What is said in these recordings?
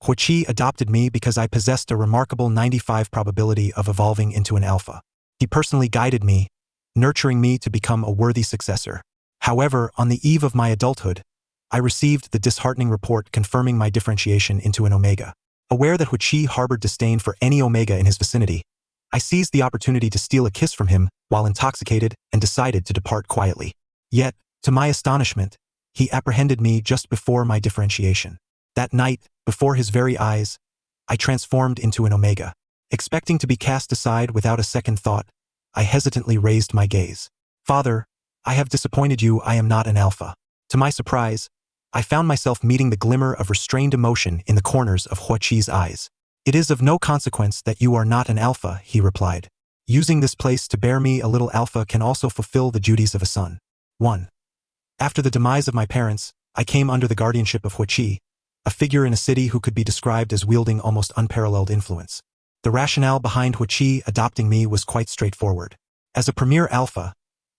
Huichi adopted me because I possessed a remarkable 95% probability of evolving into an alpha. He personally guided me, nurturing me to become a worthy successor. However, on the eve of my adulthood, I received the disheartening report confirming my differentiation into an omega. Aware that Huichi harbored disdain for any omega in his vicinity, I seized the opportunity to steal a kiss from him while intoxicated and decided to depart quietly. Yet, to my astonishment, he apprehended me just before my differentiation. That night, before his very eyes, I transformed into an omega. Expecting to be cast aside without a second thought, I hesitantly raised my gaze. Father, I have disappointed you. I am not an alpha. To my surprise, I found myself meeting the glimmer of restrained emotion in the corners of Huichi's eyes. It is of no consequence that you are not an alpha, he replied. Using this place to bear me a little alpha can also fulfill the duties of a son. 1. After the demise of my parents, I came under the guardianship of Huichi, a figure in a city who could be described as wielding almost unparalleled influence. The rationale behind Huichi adopting me was quite straightforward. As a premier alpha,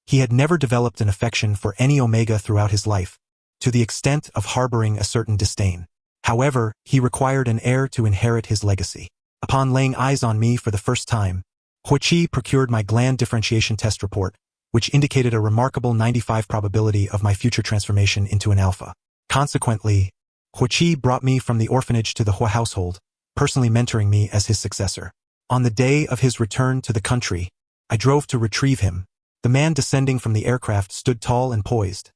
he had never developed an affection for any omega throughout his life, to the extent of harboring a certain disdain. However, he required an heir to inherit his legacy. Upon laying eyes on me for the first time, Huichi procured my gland differentiation test report, which indicated a remarkable 95% probability of my future transformation into an alpha. Consequently, Huichi brought me from the orphanage to the Hua household, personally mentoring me as his successor. On the day of his return to the country, I drove to retrieve him. The man descending from the aircraft stood tall and poised,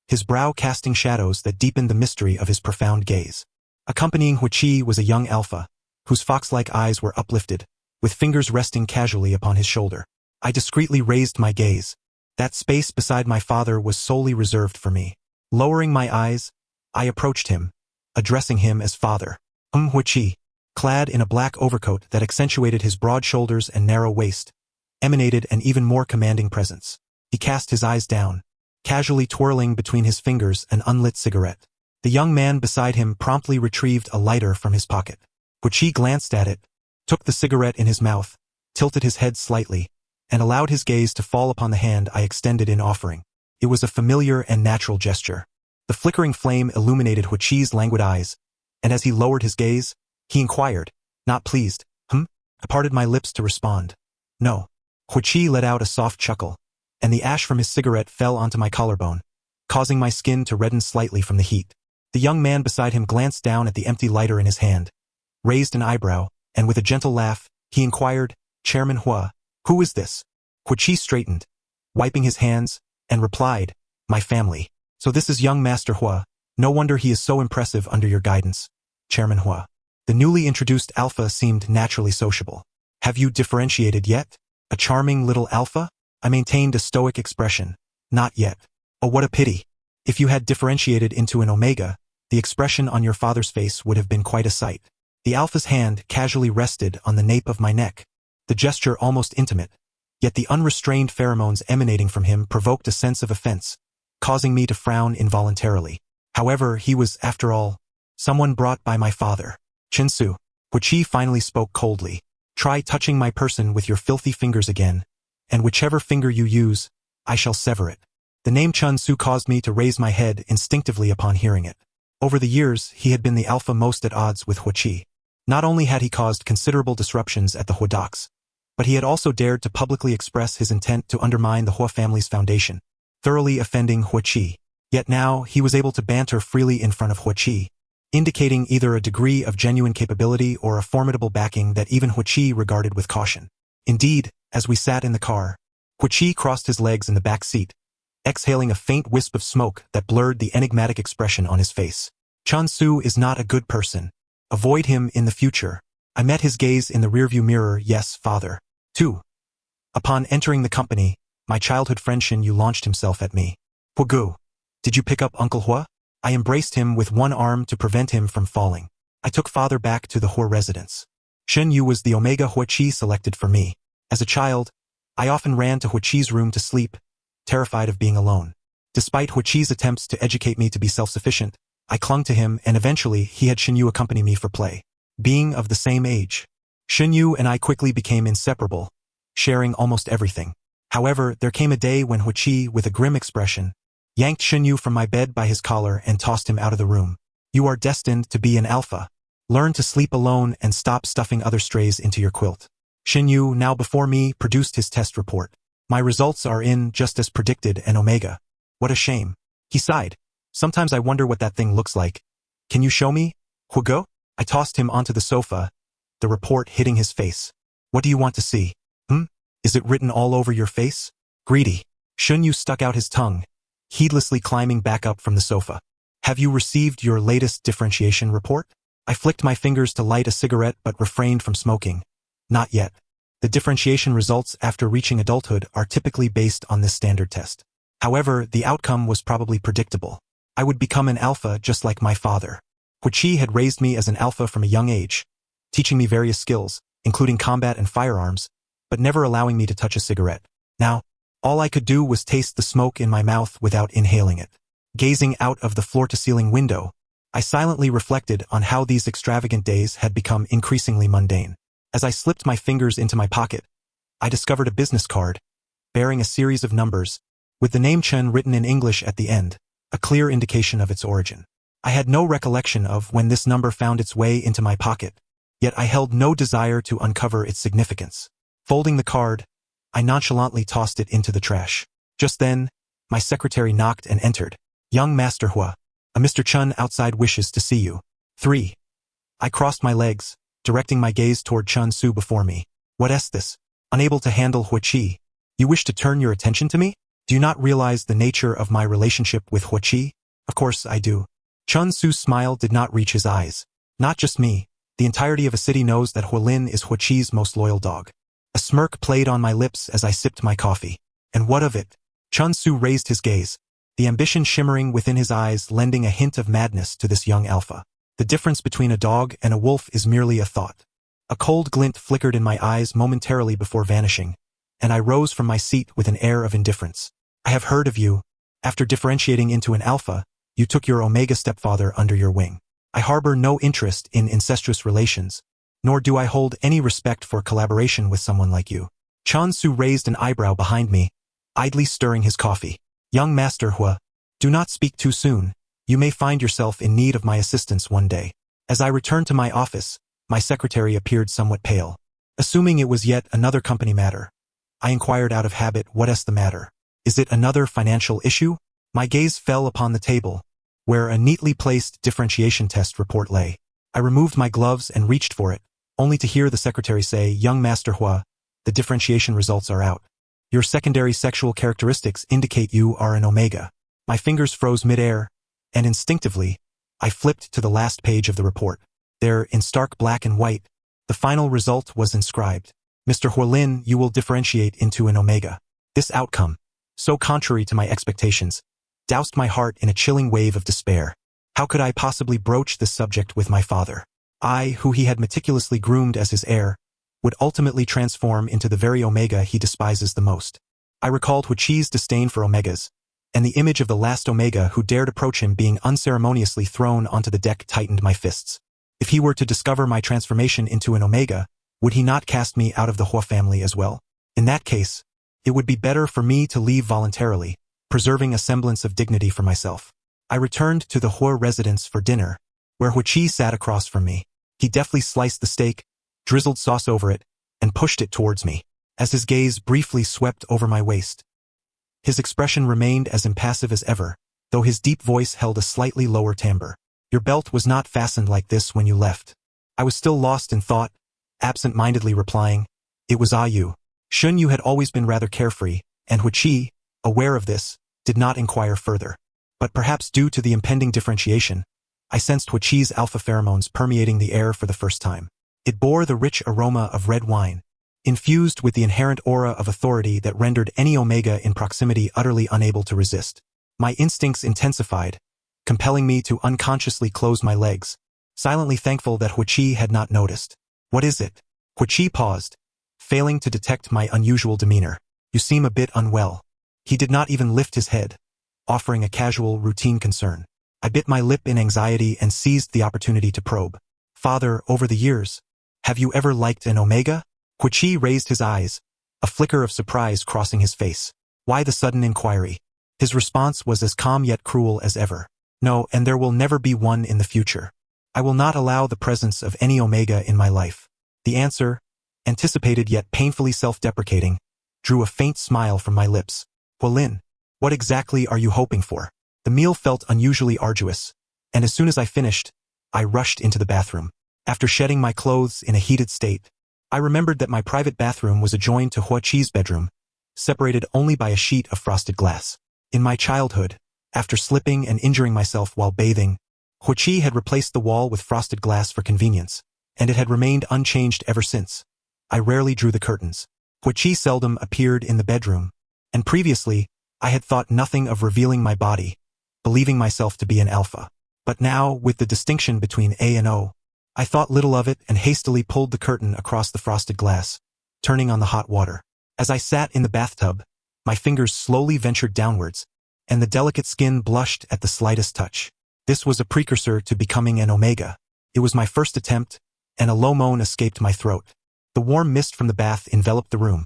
his brow casting shadows that deepened the mystery of his profound gaze. Accompanying Huichi was a young alpha, whose fox-like eyes were uplifted, with fingers resting casually upon his shoulder. I discreetly raised my gaze. That space beside my father was solely reserved for me. Lowering my eyes, I approached him, addressing him as father. Huichi, clad in a black overcoat that accentuated his broad shoulders and narrow waist, emanated an even more commanding presence. He cast his eyes down, casually twirling between his fingers an unlit cigarette. The young man beside him promptly retrieved a lighter from his pocket. Huichi glanced at it, took the cigarette in his mouth, tilted his head slightly, and allowed his gaze to fall upon the hand I extended in offering. It was a familiar and natural gesture. The flickering flame illuminated Huichi's languid eyes, and as he lowered his gaze, he inquired, not pleased, I parted my lips to respond. No. Huichi let out a soft chuckle, and the ash from his cigarette fell onto my collarbone, causing my skin to redden slightly from the heat. The young man beside him glanced down at the empty lighter in his hand, raised an eyebrow, and with a gentle laugh, he inquired, Chairman Hua, who is this? Huichi straightened, wiping his hands, and replied, my family. So this is young Master Hua. No wonder he is so impressive under your guidance, Chairman Hua. The newly introduced alpha seemed naturally sociable. Have you differentiated yet? A charming little alpha? I maintained a stoic expression. Not yet. Oh, what a pity. If you had differentiated into an omega, the expression on your father's face would have been quite a sight. The alpha's hand casually rested on the nape of my neck, the gesture almost intimate, yet the unrestrained pheromones emanating from him provoked a sense of offense, causing me to frown involuntarily. However, he was, after all, someone brought by my father. Chinsu, Huichi finally spoke coldly. Try touching my person with your filthy fingers again, and whichever finger you use, I shall sever it. The name Chun Su caused me to raise my head instinctively upon hearing it. Over the years, he had been the alpha most at odds with Huichi. Not only had he caused considerable disruptions at the Hua docks, but he had also dared to publicly express his intent to undermine the Hua family's foundation, thoroughly offending Huichi. Yet now, he was able to banter freely in front of Huichi, indicating either a degree of genuine capability or a formidable backing that even Huichi regarded with caution. Indeed, as we sat in the car, Huichi crossed his legs in the back seat, exhaling a faint wisp of smoke that blurred the enigmatic expression on his face. Chun Su is not a good person. Avoid him in the future. I met his gaze in the rearview mirror. Yes, father. 2. Upon entering the company, my childhood friend Shin Yu launched himself at me. Hugu, did you pick up Uncle Hua? I embraced him with one arm to prevent him from falling. I took father back to the Hua residence. Shin Yu was the Omega Huichi selected for me. As a child, I often ran to Huichi's room to sleep, terrified of being alone. Despite Huichi's attempts to educate me to be self-sufficient, I clung to him and eventually he had Shin Yu accompany me for play. Being of the same age, Shin Yu and I quickly became inseparable, sharing almost everything. However, there came a day when Huichi, with a grim expression, yanked Shin Yu from my bed by his collar and tossed him out of the room. You are destined to be an alpha. Learn to sleep alone and stop stuffing other strays into your quilt. Xinyu, now before me, produced his test report. My results are in, just as predicted, an omega. What a shame. He sighed. Sometimes I wonder what that thing looks like. Can you show me? Hugo? I tossed him onto the sofa, the report hitting his face. What do you want to see? Is it written all over your face? Greedy. Xinyu stuck out his tongue, heedlessly climbing back up from the sofa. Have you received your latest differentiation report? I flicked my fingers to light a cigarette but refrained from smoking. Not yet. The differentiation results after reaching adulthood are typically based on this standard test. However, the outcome was probably predictable. I would become an alpha just like my father. Huichi had raised me as an alpha from a young age, teaching me various skills, including combat and firearms, but never allowing me to touch a cigarette. Now, all I could do was taste the smoke in my mouth without inhaling it. Gazing out of the floor-to-ceiling window, I silently reflected on how these extravagant days had become increasingly mundane. As I slipped my fingers into my pocket, I discovered a business card, bearing a series of numbers, with the name Chen written in English at the end, a clear indication of its origin. I had no recollection of when this number found its way into my pocket, yet I held no desire to uncover its significance. Folding the card, I nonchalantly tossed it into the trash. Just then, my secretary knocked and entered. Young Master Hua, a Mr. Chen outside wishes to see you. 3. I crossed my legs, directing my gaze toward Chun Su before me. What is this? Unable to handle Huichi. You wish to turn your attention to me? Do you not realize the nature of my relationship with Huichi? Of course I do. Chun Su's smile did not reach his eyes. Not just me, the entirety of a city knows that Hualin is Huichi's most loyal dog. A smirk played on my lips as I sipped my coffee. And what of it? Chun Su raised his gaze, the ambition shimmering within his eyes lending a hint of madness to this young alpha. The difference between a dog and a wolf is merely a thought. A cold glint flickered in my eyes momentarily before vanishing, and I rose from my seat with an air of indifference. I have heard of you. After differentiating into an alpha, you took your omega stepfather under your wing. I harbor no interest in incestuous relations, nor do I hold any respect for collaboration with someone like you. Chun Su raised an eyebrow behind me, idly stirring his coffee. Young Master Hua, do not speak too soon. You may find yourself in need of my assistance one day. As I returned to my office, my secretary appeared somewhat pale. Assuming it was yet another company matter, I inquired out of habit, what is the matter? Is it another financial issue? My gaze fell upon the table, where a neatly placed differentiation test report lay. I removed my gloves and reached for it, only to hear the secretary say, Young Master Hua, the differentiation results are out. Your secondary sexual characteristics indicate you are an omega. My fingers froze midair, and instinctively, I flipped to the last page of the report. There, in stark black and white, the final result was inscribed. Mr. Hualin, you will differentiate into an omega. This outcome, so contrary to my expectations, doused my heart in a chilling wave of despair. How could I possibly broach this subject with my father? I, who he had meticulously groomed as his heir, would ultimately transform into the very omega he despises the most. I recalled Huichi's disdain for omegas, and the image of the last omega who dared approach him being unceremoniously thrown onto the deck tightened my fists. If he were to discover my transformation into an omega, would he not cast me out of the Hua family as well? In that case, it would be better for me to leave voluntarily, preserving a semblance of dignity for myself. I returned to the Hua residence for dinner, where Huichi sat across from me. He deftly sliced the steak, drizzled sauce over it, and pushed it towards me. As his gaze briefly swept over my waist, his expression remained as impassive as ever, though his deep voice held a slightly lower timbre. Your belt was not fastened like this when you left. I was still lost in thought, absent-mindedly replying, it was you. Xunyu had always been rather carefree, and Huichi, aware of this, did not inquire further. But perhaps due to the impending differentiation, I sensed Huichi's alpha pheromones permeating the air for the first time. It bore the rich aroma of red wine, infused with the inherent aura of authority that rendered any omega in proximity utterly unable to resist. My instincts intensified, compelling me to unconsciously close my legs, silently thankful that Huichi had not noticed. What is it? Huichi paused, failing to detect my unusual demeanor. You seem a bit unwell. He did not even lift his head, offering a casual, routine concern. I bit my lip in anxiety and seized the opportunity to probe. Father, over the years, have you ever liked an omega? Huichi raised his eyes, a flicker of surprise crossing his face. Why the sudden inquiry? His response was as calm yet cruel as ever. No, and there will never be one in the future. I will not allow the presence of any omega in my life. The answer, anticipated yet painfully self-deprecating, drew a faint smile from my lips. Huolin, what exactly are you hoping for? The meal felt unusually arduous, and as soon as I finished, I rushed into the bathroom. After shedding my clothes in a heated state, I remembered that my private bathroom was adjoined to Huoqi's bedroom, separated only by a sheet of frosted glass. In my childhood, after slipping and injuring myself while bathing, Huoqi had replaced the wall with frosted glass for convenience, and it had remained unchanged ever since. I rarely drew the curtains. Huoqi seldom appeared in the bedroom, and previously, I had thought nothing of revealing my body, believing myself to be an alpha. But now, with the distinction between A and O, I thought little of it and hastily pulled the curtain across the frosted glass, turning on the hot water. As I sat in the bathtub, my fingers slowly ventured downwards, and the delicate skin blushed at the slightest touch. This was a precursor to becoming an omega. It was my first attempt, and a low moan escaped my throat. The warm mist from the bath enveloped the room,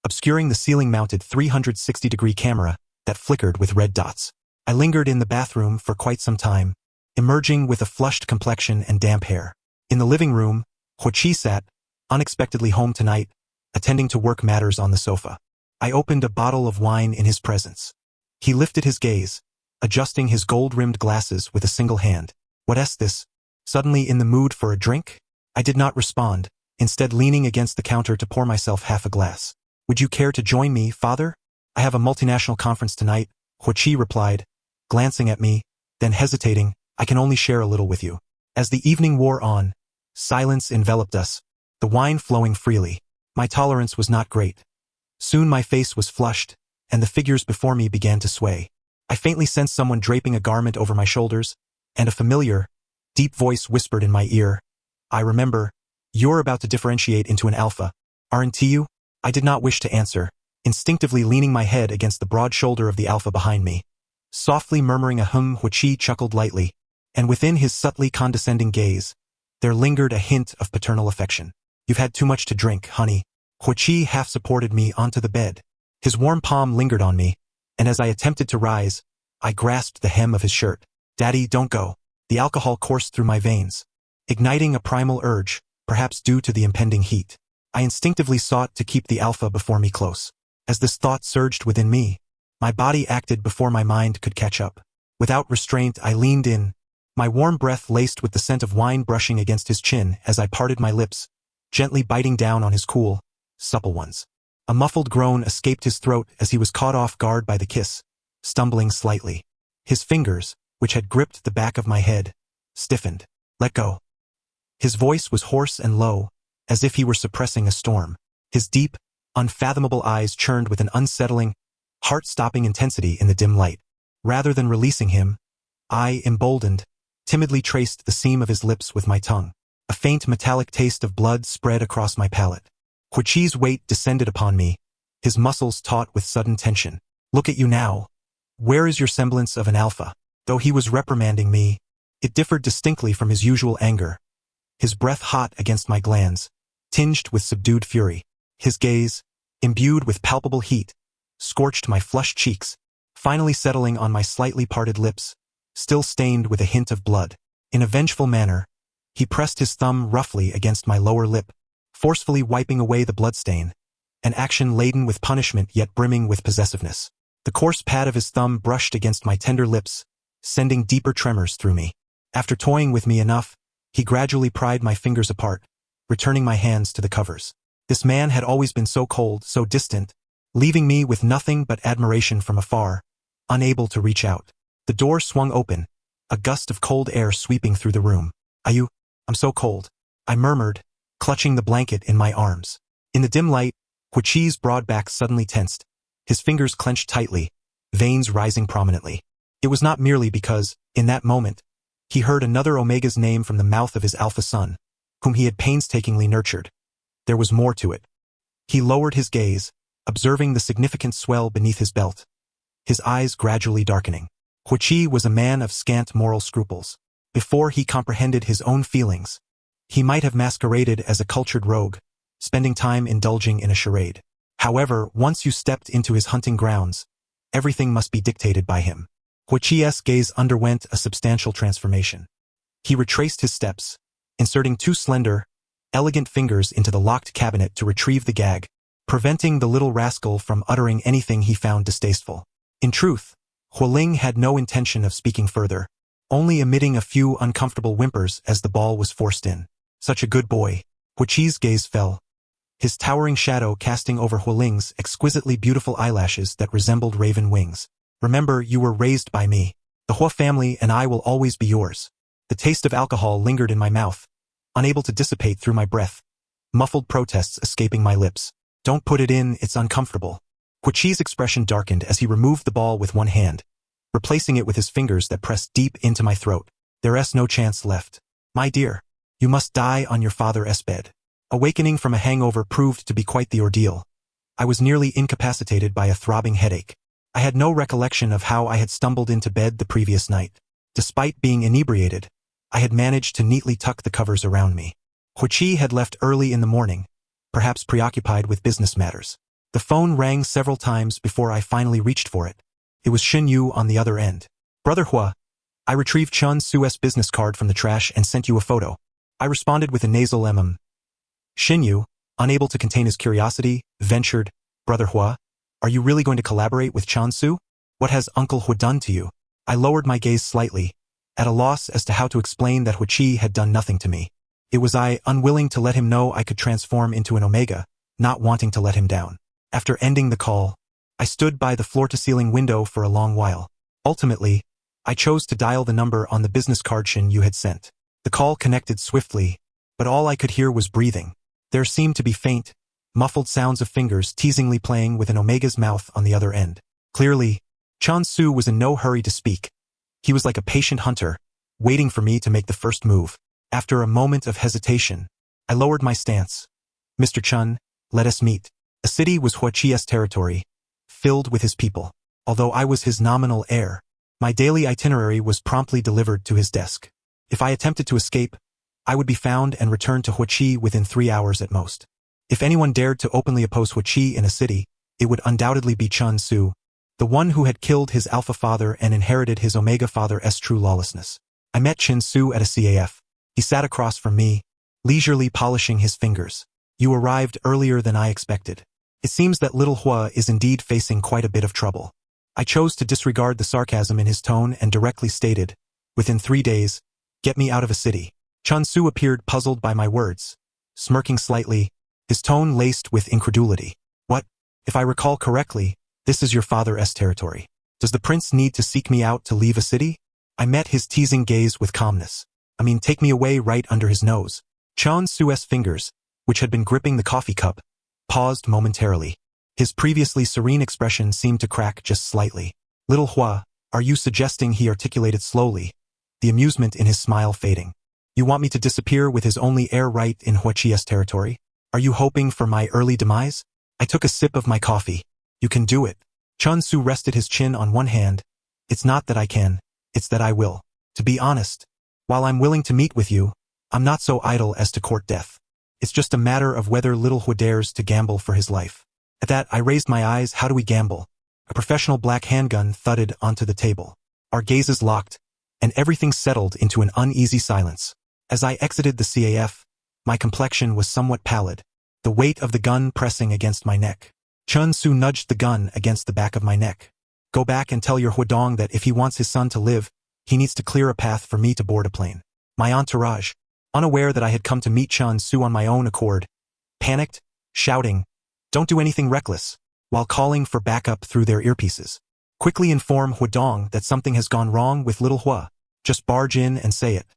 obscuring the ceiling-mounted 360-degree camera that flickered with red dots. I lingered in the bathroom for quite some time, emerging with a flushed complexion and damp hair. In the living room, Huoqi sat, unexpectedly home tonight, attending to work matters on the sofa. I opened a bottle of wine in his presence. He lifted his gaze, adjusting his gold-rimmed glasses with a single hand. What's this? Suddenly in the mood for a drink? I did not respond, instead leaning against the counter to pour myself half a glass. Would you care to join me, father? I have a multinational conference tonight, Huoqi replied, glancing at me, then hesitating. I can only share a little with you. As the evening wore on, silence enveloped us, the wine flowing freely. My tolerance was not great. Soon my face was flushed, and the figures before me began to sway. I faintly sensed someone draping a garment over my shoulders, and a familiar, deep voice whispered in my ear, I remember, you're about to differentiate into an alpha, aren't you? I did not wish to answer, instinctively leaning my head against the broad shoulder of the alpha behind me. Softly murmuring a Huoqi chuckled lightly, and within his subtly condescending gaze, there lingered a hint of paternal affection. You've had too much to drink, honey. Huoqi half supported me onto the bed. His warm palm lingered on me, and as I attempted to rise, I grasped the hem of his shirt. Daddy, don't go. The alcohol coursed through my veins, igniting a primal urge, perhaps due to the impending heat. I instinctively sought to keep the alpha before me close. As this thought surged within me, my body acted before my mind could catch up. Without restraint, I leaned in, my warm breath laced with the scent of wine brushing against his chin as I parted my lips, gently biting down on his cool, supple ones. A muffled groan escaped his throat as he was caught off guard by the kiss, stumbling slightly. His fingers, which had gripped the back of my head, stiffened. Let go. His voice was hoarse and low, as if he were suppressing a storm. His deep, unfathomable eyes churned with an unsettling, heart-stopping intensity in the dim light. Rather than releasing him, I, emboldened, timidly traced the seam of his lips with my tongue. A faint metallic taste of blood spread across my palate. Huoqi's weight descended upon me, his muscles taut with sudden tension. Look at you now. Where is your semblance of an alpha? Though he was reprimanding me, it differed distinctly from his usual anger. His breath hot against my glands, tinged with subdued fury. His gaze, imbued with palpable heat, scorched my flushed cheeks, finally settling on my slightly parted lips, still stained with a hint of blood. In a vengeful manner, he pressed his thumb roughly against my lower lip, forcefully wiping away the bloodstain, an action laden with punishment yet brimming with possessiveness. The coarse pad of his thumb brushed against my tender lips, sending deeper tremors through me. After toying with me enough, he gradually pried my fingers apart, returning my hands to the covers. This man had always been so cold, so distant, leaving me with nothing but admiration from afar, unable to reach out. The door swung open, a gust of cold air sweeping through the room. I'm so cold, I murmured, clutching the blanket in my arms. In the dim light, Huoqi's broad back suddenly tensed, his fingers clenched tightly, veins rising prominently. It was not merely because, in that moment, he heard another Omega's name from the mouth of his alpha son, whom he had painstakingly nurtured. There was more to it. He lowered his gaze, observing the significant swell beneath his belt, his eyes gradually darkening. Huoqi was a man of scant moral scruples. Before he comprehended his own feelings, he might have masqueraded as a cultured rogue, spending time indulging in a charade. However, once you stepped into his hunting grounds, everything must be dictated by him. Huoqi's gaze underwent a substantial transformation. He retraced his steps, inserting 2 slender, elegant fingers into the locked cabinet to retrieve the gag, preventing the little rascal from uttering anything he found distasteful. In truth, Hualing had no intention of speaking further, only emitting a few uncomfortable whimpers as the ball was forced in. Such a good boy. Huaqi's gaze fell, his towering shadow casting over Hualing's exquisitely beautiful eyelashes that resembled raven wings. Remember, you were raised by me. The Hua family and I will always be yours. The taste of alcohol lingered in my mouth, unable to dissipate through my breath, muffled protests escaping my lips. Don't put it in, it's uncomfortable. Huaqi's expression darkened as he removed the ball with one hand, replacing it with his fingers that pressed deep into my throat. There's no chance left. My dear, you must die on your father's bed. Awakening from a hangover proved to be quite the ordeal. I was nearly incapacitated by a throbbing headache. I had no recollection of how I had stumbled into bed the previous night. Despite being inebriated, I had managed to neatly tuck the covers around me. Huaqi had left early in the morning, perhaps preoccupied with business matters. The phone rang several times before I finally reached for it. It was Xin Yu on the other end. Brother Hua, I retrieved Chun Su's business card from the trash and sent you a photo. I responded with a nasal Xin Yu, unable to contain his curiosity, ventured, Brother Hua, are you really going to collaborate with Chun Su? What has Uncle Hua done to you? I lowered my gaze slightly, at a loss as to how to explain that Huaqi had done nothing to me. It was I, unwilling to let him know I could transform into an omega, not wanting to let him down. After ending the call, I stood by the floor-to-ceiling window for a long while. Ultimately, I chose to dial the number on the business card Xin Yu had sent. The call connected swiftly, but all I could hear was breathing. There seemed to be faint, muffled sounds of fingers teasingly playing with an omega's mouth on the other end. Clearly, Chun Su was in no hurry to speak. He was like a patient hunter, waiting for me to make the first move. After a moment of hesitation, I lowered my stance. Mr. Chun, let us meet. The city was Huaqi's territory, filled with his people. Although I was his nominal heir, my daily itinerary was promptly delivered to his desk. If I attempted to escape, I would be found and returned to Huaqi within 3 hours at most. If anyone dared to openly oppose Huaqi in a city, it would undoubtedly be Chun Su, the one who had killed his alpha father and inherited his omega father's true lawlessness. I met Chun Su at a CAF. He sat across from me, leisurely polishing his fingers. You arrived earlier than I expected. It seems that little Hua is indeed facing quite a bit of trouble. I chose to disregard the sarcasm in his tone and directly stated, within 3 days, get me out of a city. Chun Su appeared puzzled by my words, smirking slightly, his tone laced with incredulity. What? If I recall correctly, this is your father's territory. Does the prince need to seek me out to leave a city? I met his teasing gaze with calmness. Take me away right under his nose. Chun Su's fingers, which had been gripping the coffee cup, paused momentarily. His previously serene expression seemed to crack just slightly. Little Hua, are you suggesting, he articulated slowly, the amusement in his smile fading. You want me to disappear with his only heir right in Huaqi's territory? Are you hoping for my early demise? I took a sip of my coffee. You can do it. Chun Su rested his chin on one hand. It's not that I can, it's that I will. To be honest, while I'm willing to meet with you, I'm not so idle as to court death. It's just a matter of whether little Hua dares to gamble for his life. At that, I raised my eyes. How do we gamble? A professional black handgun thudded onto the table. Our gazes locked, and everything settled into an uneasy silence. As I exited the CAF, my complexion was somewhat pallid, the weight of the gun pressing against my neck. Chun Su nudged the gun against the back of my neck. Go back and tell your Huadong that if he wants his son to live, he needs to clear a path for me to board a plane. My entourage, unaware that I had come to meet Chun Su on my own accord, panicked, shouting, "Don't do anything reckless," while calling for backup through their earpieces. Quickly inform Huadong that something has gone wrong with little Hua. Just barge in and say it.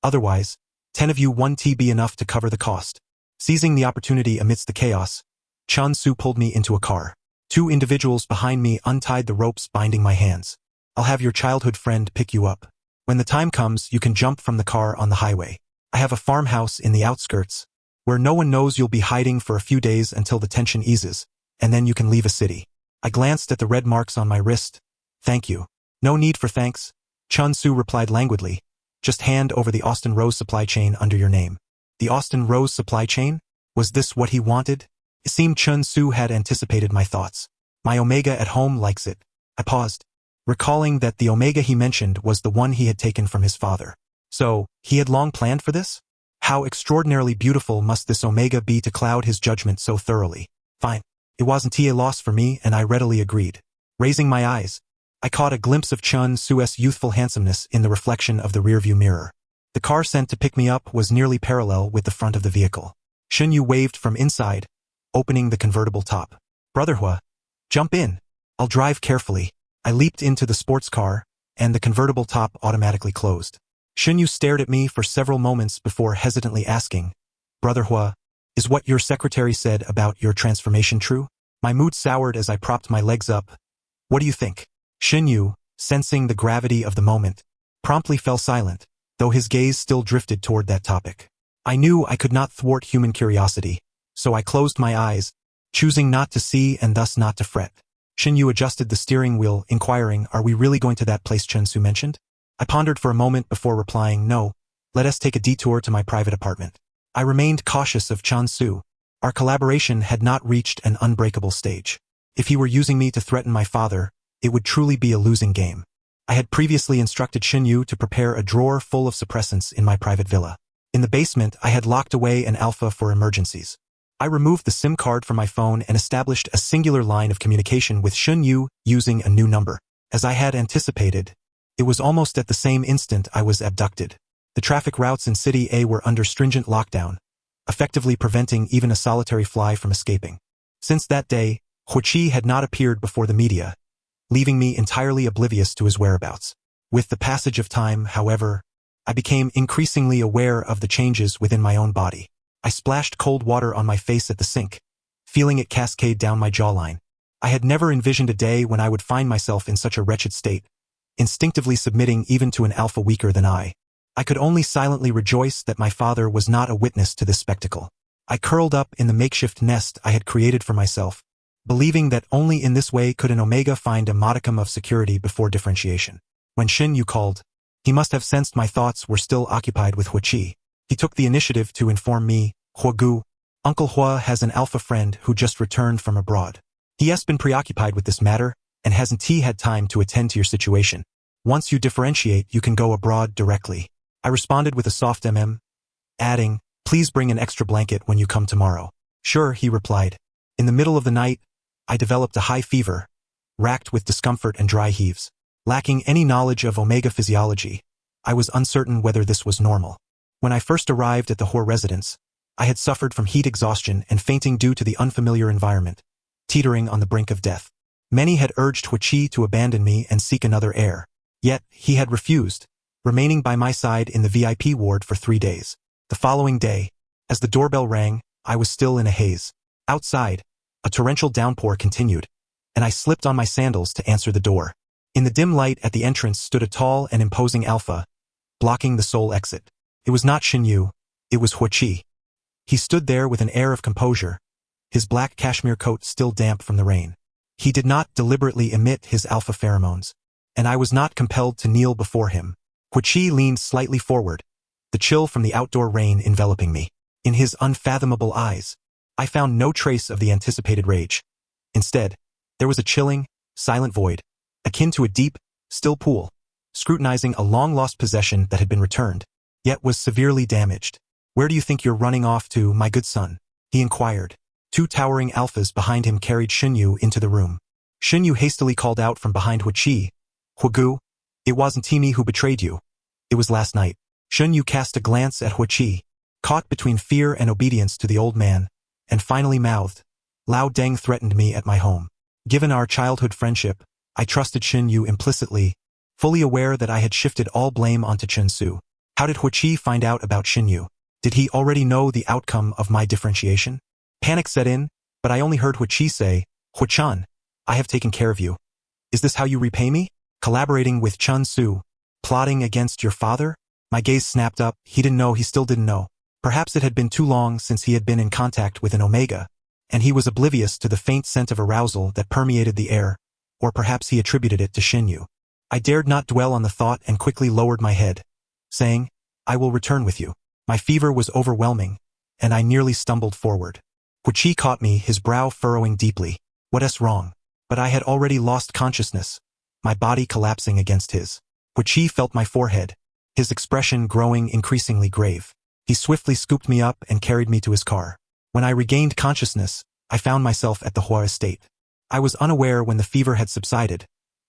Otherwise, 10 of you won't be enough to cover the cost. Seizing the opportunity amidst the chaos, Chun Su pulled me into a car. 2 individuals behind me untied the ropes binding my hands. I'll have your childhood friend pick you up. When the time comes, you can jump from the car on the highway. I have a farmhouse in the outskirts, where no one knows you'll be hiding for a few days until the tension eases, and then you can leave a city. I glanced at the red marks on my wrist. Thank you. No need for thanks, Chun Su replied languidly. Just hand over the Austin Rose supply chain under your name. The Austin Rose supply chain? Was this what he wanted? It seemed Chun Su had anticipated my thoughts. My omega at home likes it. I paused, recalling that the omega he mentioned was the one he had taken from his father. So, he had long planned for this? How extraordinarily beautiful must this Omega be to cloud his judgment so thoroughly. Fine. It wasn't a loss for me, and I readily agreed. Raising my eyes, I caught a glimpse of Chun Su's youthful handsomeness in the reflection of the rearview mirror. The car sent to pick me up was nearly parallel with the front of the vehicle. Shen Yu waved from inside, opening the convertible top. Brother Hua, jump in. I'll drive carefully. I leaped into the sports car, and the convertible top automatically closed. Shen Yu stared at me for several moments before hesitantly asking, Brother Hua, is what your secretary said about your transformation true? My mood soured as I propped my legs up. What do you think? Shen Yu, sensing the gravity of the moment, promptly fell silent, though his gaze still drifted toward that topic. I knew I could not thwart human curiosity, so I closed my eyes, choosing not to see and thus not to fret. Shen Yu adjusted the steering wheel, inquiring, are we really going to that place Chun Su mentioned? I pondered for a moment before replying, no, let us take a detour to my private apartment. I remained cautious of Chun Su. Our collaboration had not reached an unbreakable stage. If he were using me to threaten my father, it would truly be a losing game. I had previously instructed Shen Yu to prepare a drawer full of suppressants in my private villa. In the basement, I had locked away an alpha for emergencies. I removed the SIM card from my phone and established a singular line of communication with Shen Yu using a new number. As I had anticipated, it was almost at the same instant I was abducted. The traffic routes in City A were under stringent lockdown, effectively preventing even a solitary fly from escaping. Since that day, Huichi had not appeared before the media, leaving me entirely oblivious to his whereabouts. With the passage of time, however, I became increasingly aware of the changes within my own body. I splashed cold water on my face at the sink, feeling it cascade down my jawline. I had never envisioned a day when I would find myself in such a wretched state, instinctively submitting even to an alpha weaker than I. I could only silently rejoice that my father was not a witness to this spectacle. I curled up in the makeshift nest I had created for myself, believing that only in this way could an Omega find a modicum of security before differentiation. When Shen Yu called, he must have sensed my thoughts were still occupied with Huichi. He took the initiative to inform me, Huagu, Uncle Hua has an alpha friend who just returned from abroad. He has been preoccupied with this matter, and hasn't had time to attend to your situation. Once you differentiate, you can go abroad directly. I responded with a soft adding, please bring an extra blanket when you come tomorrow. Sure, he replied. In the middle of the night, I developed a high fever, racked with discomfort and dry heaves. Lacking any knowledge of Omega physiology, I was uncertain whether this was normal. When I first arrived at the Hor residence, I had suffered from heat exhaustion and fainting due to the unfamiliar environment, teetering on the brink of death. Many had urged Huichi to abandon me and seek another heir. Yet, he had refused, remaining by my side in the VIP ward for 3 days. The following day, as the doorbell rang, I was still in a haze. Outside, a torrential downpour continued, and I slipped on my sandals to answer the door. In the dim light at the entrance stood a tall and imposing alpha, blocking the sole exit. It was not Shen Yu, it was Huichi. He stood there with an air of composure, his black cashmere coat still damp from the rain. He did not deliberately emit his alpha pheromones, and I was not compelled to kneel before him. Huichi leaned slightly forward, the chill from the outdoor rain enveloping me. In his unfathomable eyes, I found no trace of the anticipated rage. Instead, there was a chilling, silent void, akin to a deep, still pool, scrutinizing a long-lost possession that had been returned, yet was severely damaged. Where do you think you're running off to, my good son? He inquired. 2 towering alphas behind him carried Shen Yu into the room. Shen Yu hastily called out from behind Huichi, Huagu, it wasn't me who betrayed you. It was last night. Shen Yu cast a glance at Huichi, caught between fear and obedience to the old man, and finally mouthed, Lao Deng threatened me at my home. Given our childhood friendship, I trusted Shen Yu implicitly, fully aware that I had shifted all blame onto Chun Su. How did Huichi find out about Shen Yu? Did he already know the outcome of my differentiation? Panic set in, but I only heard Huichi say, Huichan, I have taken care of you. Is this how you repay me? Collaborating with Chun Su, plotting against your father? My gaze snapped up. He didn't know he still didn't know. Perhaps it had been too long since he had been in contact with an Omega, and he was oblivious to the faint scent of arousal that permeated the air, or perhaps he attributed it to Shen Yu. I dared not dwell on the thought and quickly lowered my head, saying, I will return with you. My fever was overwhelming, and I nearly stumbled forward. Huichi caught me, his brow furrowing deeply. What's wrong? But I had already lost consciousness, my body collapsing against his. Huichi felt my forehead, his expression growing increasingly grave. He swiftly scooped me up and carried me to his car. When I regained consciousness, I found myself at the Hua estate. I was unaware when the fever had subsided,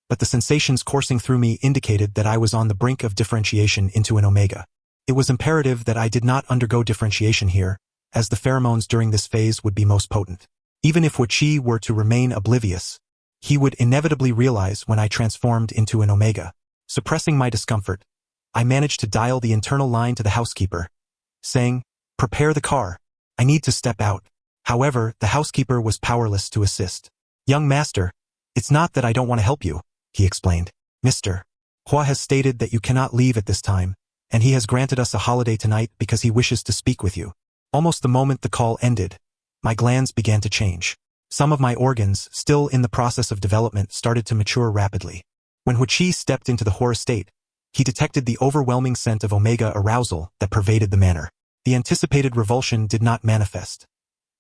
but the sensations coursing through me indicated that I was on the brink of differentiation into an omega. It was imperative that I did not undergo differentiation here, as the pheromones during this phase would be most potent. Even if Huichi were to remain oblivious, he would inevitably realize when I transformed into an omega. Suppressing my discomfort, I managed to dial the internal line to the housekeeper, saying, "Prepare the car. I need to step out." However, the housekeeper was powerless to assist. "Young master, it's not that I don't want to help you," he explained. "Mr. Hua has stated that you cannot leave at this time, and he has granted us a holiday tonight because he wishes to speak with you." Almost the moment the call ended, my glands began to change. Some of my organs, still in the process of development, started to mature rapidly. When Huichi stepped into the Hua estate, he detected the overwhelming scent of omega arousal that pervaded the manor. The anticipated revulsion did not manifest.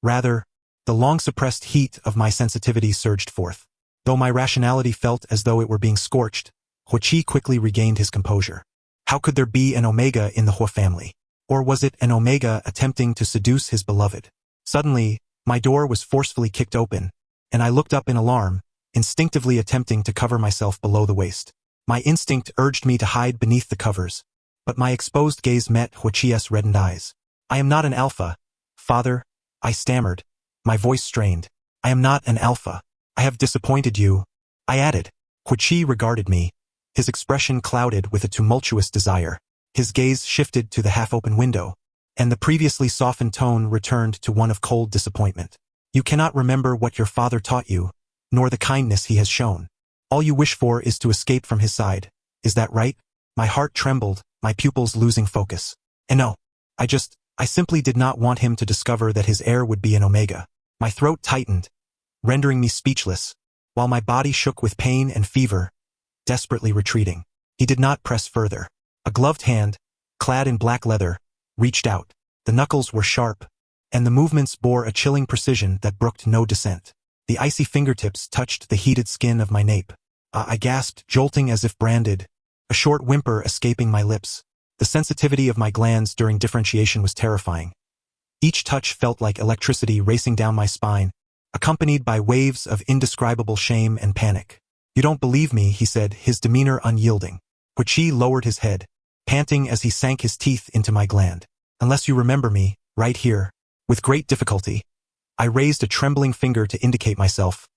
Rather, the long-suppressed heat of my sensitivity surged forth. Though my rationality felt as though it were being scorched, Huichi quickly regained his composure. How could there be an omega in the Hua family? Or was it an omega attempting to seduce his beloved? Suddenly, my door was forcefully kicked open, and I looked up in alarm, instinctively attempting to cover myself below the waist. My instinct urged me to hide beneath the covers, but my exposed gaze met Huichi's reddened eyes. "I am not an alpha, father," I stammered, my voice strained. "I am not an alpha. I have disappointed you," I added. Huichi regarded me, his expression clouded with a tumultuous desire. His gaze shifted to the half-open window, and the previously softened tone returned to one of cold disappointment. "You cannot remember what your father taught you, nor the kindness he has shown. All you wish for is to escape from his side. Is that right?" My heart trembled, my pupils losing focus. And no, I simply did not want him to discover that his heir would be an omega. My throat tightened, rendering me speechless, while my body shook with pain and fever, desperately retreating. He did not press further. A gloved hand, clad in black leather, reached out. The knuckles were sharp, and the movements bore a chilling precision that brooked no dissent. The icy fingertips touched the heated skin of my nape. I gasped, jolting as if branded, a short whimper escaping my lips. The sensitivity of my glands during differentiation was terrifying. Each touch felt like electricity racing down my spine, accompanied by waves of indescribable shame and panic. "You don't believe me," he said, his demeanor unyielding. Huichi lowered his head, panting as he sank his teeth into my gland. "Unless you remember me, right here." With great difficulty, I raised a trembling finger to indicate myself.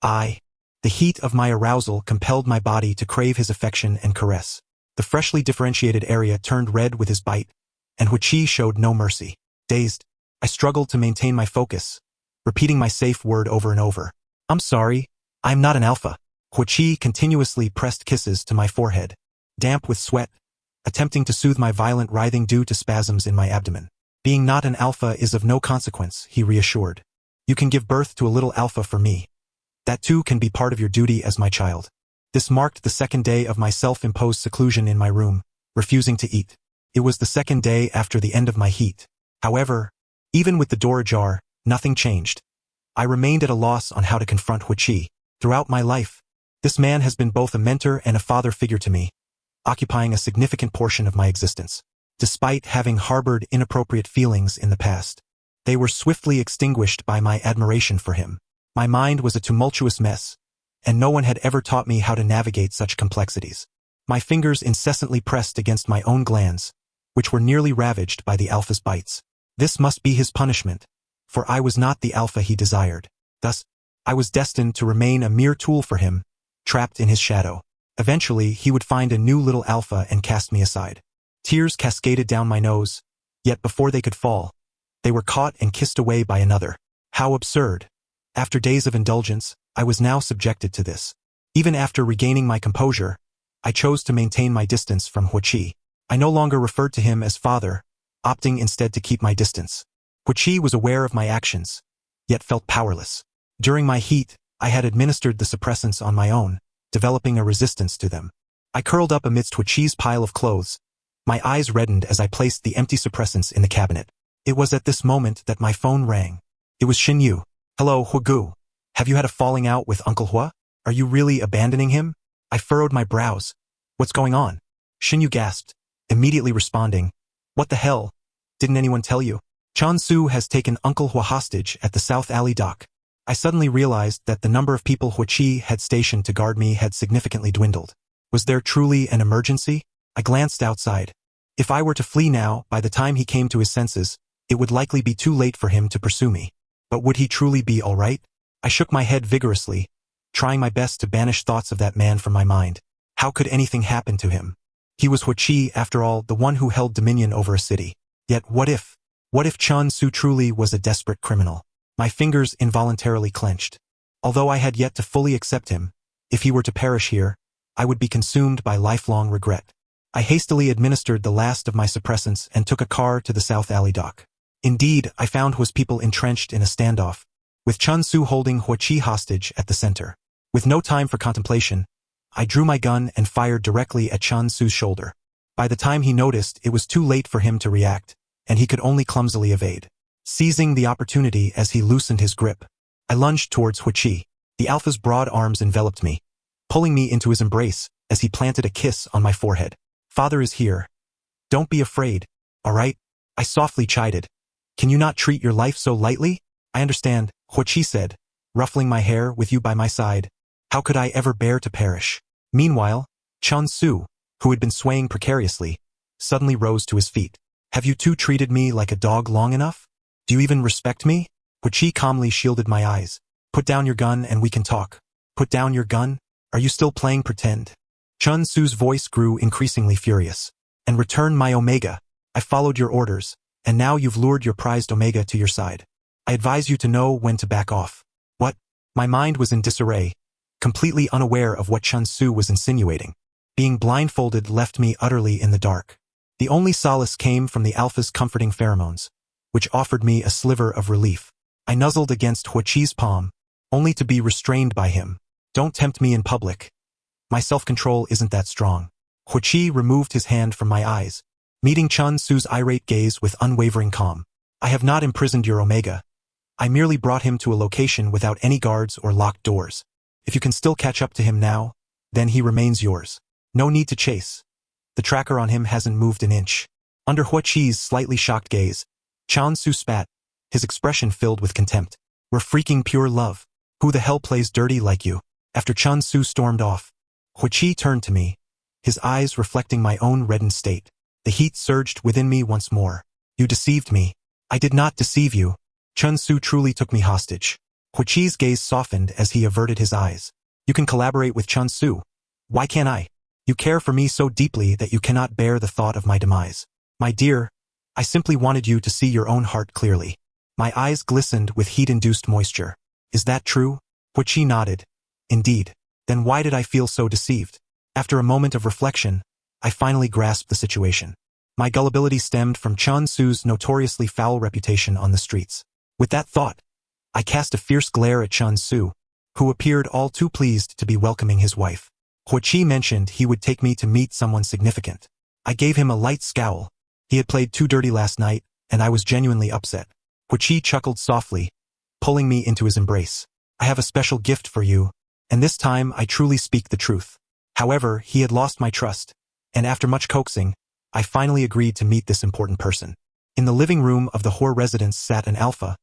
The heat of my arousal compelled my body to crave his affection and caress. The freshly differentiated area turned red with his bite, and Huichi showed no mercy. Dazed, I struggled to maintain my focus, repeating my safe word over and over. "I'm sorry, I'm not an alpha." Huichi continuously pressed kisses to my forehead, damp with sweat, attempting to soothe my violent writhing due to spasms in my abdomen. "Being not an alpha is of no consequence," he reassured. "You can give birth to a little alpha for me. That too can be part of your duty as my child." This marked the second day of my self-imposed seclusion in my room, refusing to eat. It was the second day after the end of my heat. However, even with the door ajar, nothing changed. I remained at a loss on how to confront Huichi. Throughout my life, this man has been both a mentor and a father figure to me, occupying a significant portion of my existence. Despite having harbored inappropriate feelings in the past, they were swiftly extinguished by my admiration for him. My mind was a tumultuous mess, and no one had ever taught me how to navigate such complexities. My fingers incessantly pressed against my own glands, which were nearly ravaged by the alpha's bites. This must be his punishment, for I was not the alpha he desired. Thus, I was destined to remain a mere tool for him, trapped in his shadow. Eventually, he would find a new little alpha and cast me aside. Tears cascaded down my nose, yet before they could fall, they were caught and kissed away by another. How absurd! After days of indulgence, I was now subjected to this. Even after regaining my composure, I chose to maintain my distance from Huichi. I no longer referred to him as father, opting instead to keep my distance. Huichi was aware of my actions, yet felt powerless. During my heat, I had administered the suppressants on my own, developing a resistance to them. I curled up amidst Huichi's pile of clothes, my eyes reddened as I placed the empty suppressants in the cabinet. It was at this moment that my phone rang. It was Xinyu. "Hello, Hugu. Have you had a falling out with Uncle Hua? Are you really abandoning him?" I furrowed my brows. "What's going on?" Xinyu gasped, immediately responding, "What the hell? Didn't anyone tell you? Chun-Su has taken Uncle Hua hostage at the South Alley dock." I suddenly realized that the number of people Hua-Chi had stationed to guard me had significantly dwindled. Was there truly an emergency? I glanced outside. If I were to flee now, by the time he came to his senses, it would likely be too late for him to pursue me. But would he truly be all right? I shook my head vigorously, trying my best to banish thoughts of that man from my mind. How could anything happen to him? He was Hua-Chi, after all, the one who held dominion over a city. Yet what if Chun-Su truly was a desperate criminal? My fingers involuntarily clenched. Although I had yet to fully accept him, if he were to perish here, I would be consumed by lifelong regret. I hastily administered the last of my suppressants and took a car to the South Alley dock. Indeed, I found Hua's people entrenched in a standoff, with Chun-Su holding Hua-Chi hostage at the center. With no time for contemplation, I drew my gun and fired directly at Chun-Su's shoulder. By the time he noticed, it was too late for him to react, and he could only clumsily evade. Seizing the opportunity as he loosened his grip, I lunged towards Hua-Chi. The Alpha's broad arms enveloped me, pulling me into his embrace as he planted a kiss on my forehead. "Father is here. Don't be afraid, all right?" I softly chided. "Can you not treat your life so lightly?" "I understand," Hua-Chi said, ruffling my hair. "With you by my side, how could I ever bear to perish?" Meanwhile, Chun-Su, who had been swaying precariously, suddenly rose to his feet. "Have you two treated me like a dog long enough? Do you even respect me?" Hua-Chi calmly shielded my eyes. "Put down your gun and we can talk." "Put down your gun? Are you still playing pretend?" Chun-Su's voice grew increasingly furious. "And return my Omega. I followed your orders, and now you've lured your prized Omega to your side. I advise you to know when to back off." "What?" My mind was in disarray, completely unaware of what Chun-Su was insinuating. Being blindfolded left me utterly in the dark. The only solace came from the Alpha's comforting pheromones, which offered me a sliver of relief. I nuzzled against Hua-Chi's palm, only to be restrained by him. "Don't tempt me in public. My self-control isn't that strong." Hua-Chi removed his hand from my eyes, meeting Chun-Su's irate gaze with unwavering calm. "I have not imprisoned your Omega. I merely brought him to a location without any guards or locked doors. If you can still catch up to him now, then he remains yours. No need to chase. The tracker on him hasn't moved an inch." Under Hua-Chi's slightly shocked gaze, Chun-Su spat, his expression filled with contempt. "We're freaking pure love. Who the hell plays dirty like you?" After Chun-Su stormed off, Hua-Chi turned to me, his eyes reflecting my own reddened state. The heat surged within me once more. "You deceived me." "I did not deceive you. Chun-Su truly took me hostage." Hua-Chi's gaze softened as he averted his eyes. "You can collaborate with Chun-Su. Why can't I? You care for me so deeply that you cannot bear the thought of my demise." "My dear, I simply wanted you to see your own heart clearly." My eyes glistened with heat-induced moisture. "Is that true?" Hua-Chi nodded. "Indeed. Then why did I feel so deceived?" After a moment of reflection, I finally grasped the situation. My gullibility stemmed from Chun-Su's notoriously foul reputation on the streets. With that thought, I cast a fierce glare at Chun-Su, who appeared all too pleased to be welcoming his wife. Hua-Chi mentioned he would take me to meet someone significant. I gave him a light scowl. He had played too dirty last night, and I was genuinely upset. Hua-Chi chuckled softly, pulling me into his embrace. "I have a special gift for you, and this time I truly speak the truth." However, he had lost my trust, and after much coaxing, I finally agreed to meet this important person. In the living room of the Hua residence sat an Alpha,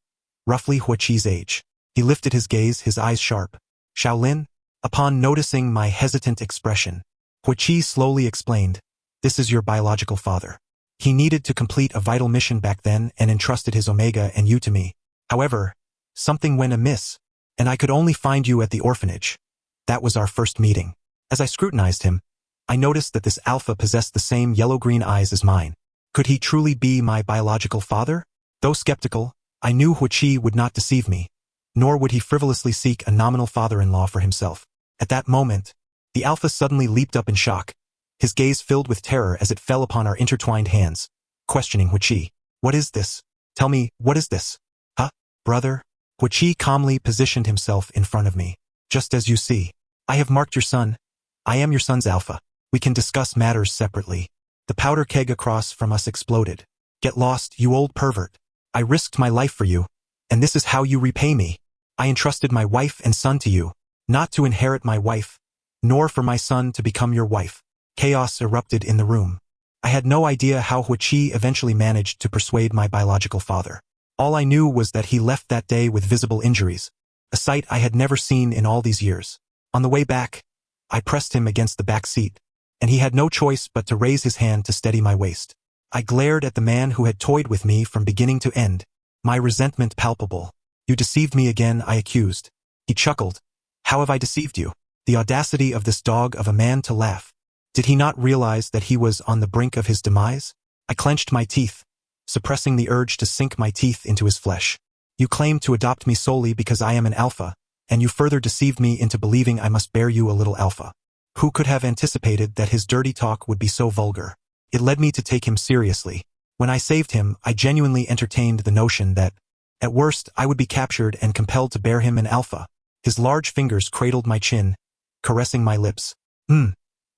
roughly Hua-Chi's age. He lifted his gaze, his eyes sharp. "Shaolin?" Upon noticing my hesitant expression, Hua-Chi slowly explained, "This is your biological father. He needed to complete a vital mission back then and entrusted his Omega and you to me. However, something went amiss, and I could only find you at the orphanage. That was our first meeting." As I scrutinized him, I noticed that this Alpha possessed the same yellow-green eyes as mine. Could he truly be my biological father? Though skeptical, I knew Hua-Chi would not deceive me, nor would he frivolously seek a nominal father-in-law for himself. At that moment, the Alpha suddenly leaped up in shock, his gaze filled with terror as it fell upon our intertwined hands, questioning Hua-Chi. "What is this? Tell me, what is this?" "Huh, brother?" Hua-Chi calmly positioned himself in front of me. "Just as you see. I have marked your son. I am your son's Alpha. We can discuss matters separately." The powder keg across from us exploded. "Get lost, you old pervert. I risked my life for you, and this is how you repay me. I entrusted my wife and son to you, not to inherit my wife, nor for my son to become your wife." Chaos erupted in the room. I had no idea how Huichi eventually managed to persuade my biological father. All I knew was that he left that day with visible injuries, a sight I had never seen in all these years. On the way back, I pressed him against the back seat, and he had no choice but to raise his hand to steady my waist. I glared at the man who had toyed with me from beginning to end, my resentment palpable. You deceived me again, I accused. He chuckled. How have I deceived you? The audacity of this dog of a man to laugh. Did he not realize that he was on the brink of his demise? I clenched my teeth, suppressing the urge to sink my teeth into his flesh. You claim to adopt me solely because I am an alpha, and you further deceived me into believing I must bear you a little alpha. Who could have anticipated that his dirty talk would be so vulgar? It led me to take him seriously. When I saved him, I genuinely entertained the notion that, at worst, I would be captured and compelled to bear him an alpha. His large fingers cradled my chin, caressing my lips.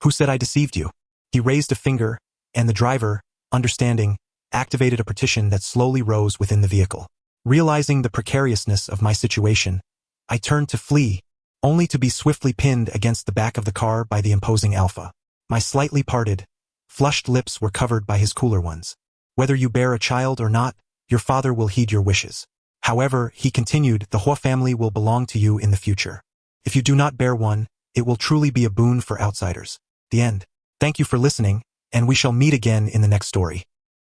Who said I deceived you? He raised a finger, and the driver, understanding, activated a partition that slowly rose within the vehicle. Realizing the precariousness of my situation, I turned to flee, only to be swiftly pinned against the back of the car by the imposing alpha. My slightly parted, flushed lips were covered by his cooler ones. Whether you bear a child or not, your father will heed your wishes. However, he continued, the Hua family will belong to you in the future. If you do not bear one, it will truly be a boon for outsiders. The end. Thank you for listening, and we shall meet again in the next story.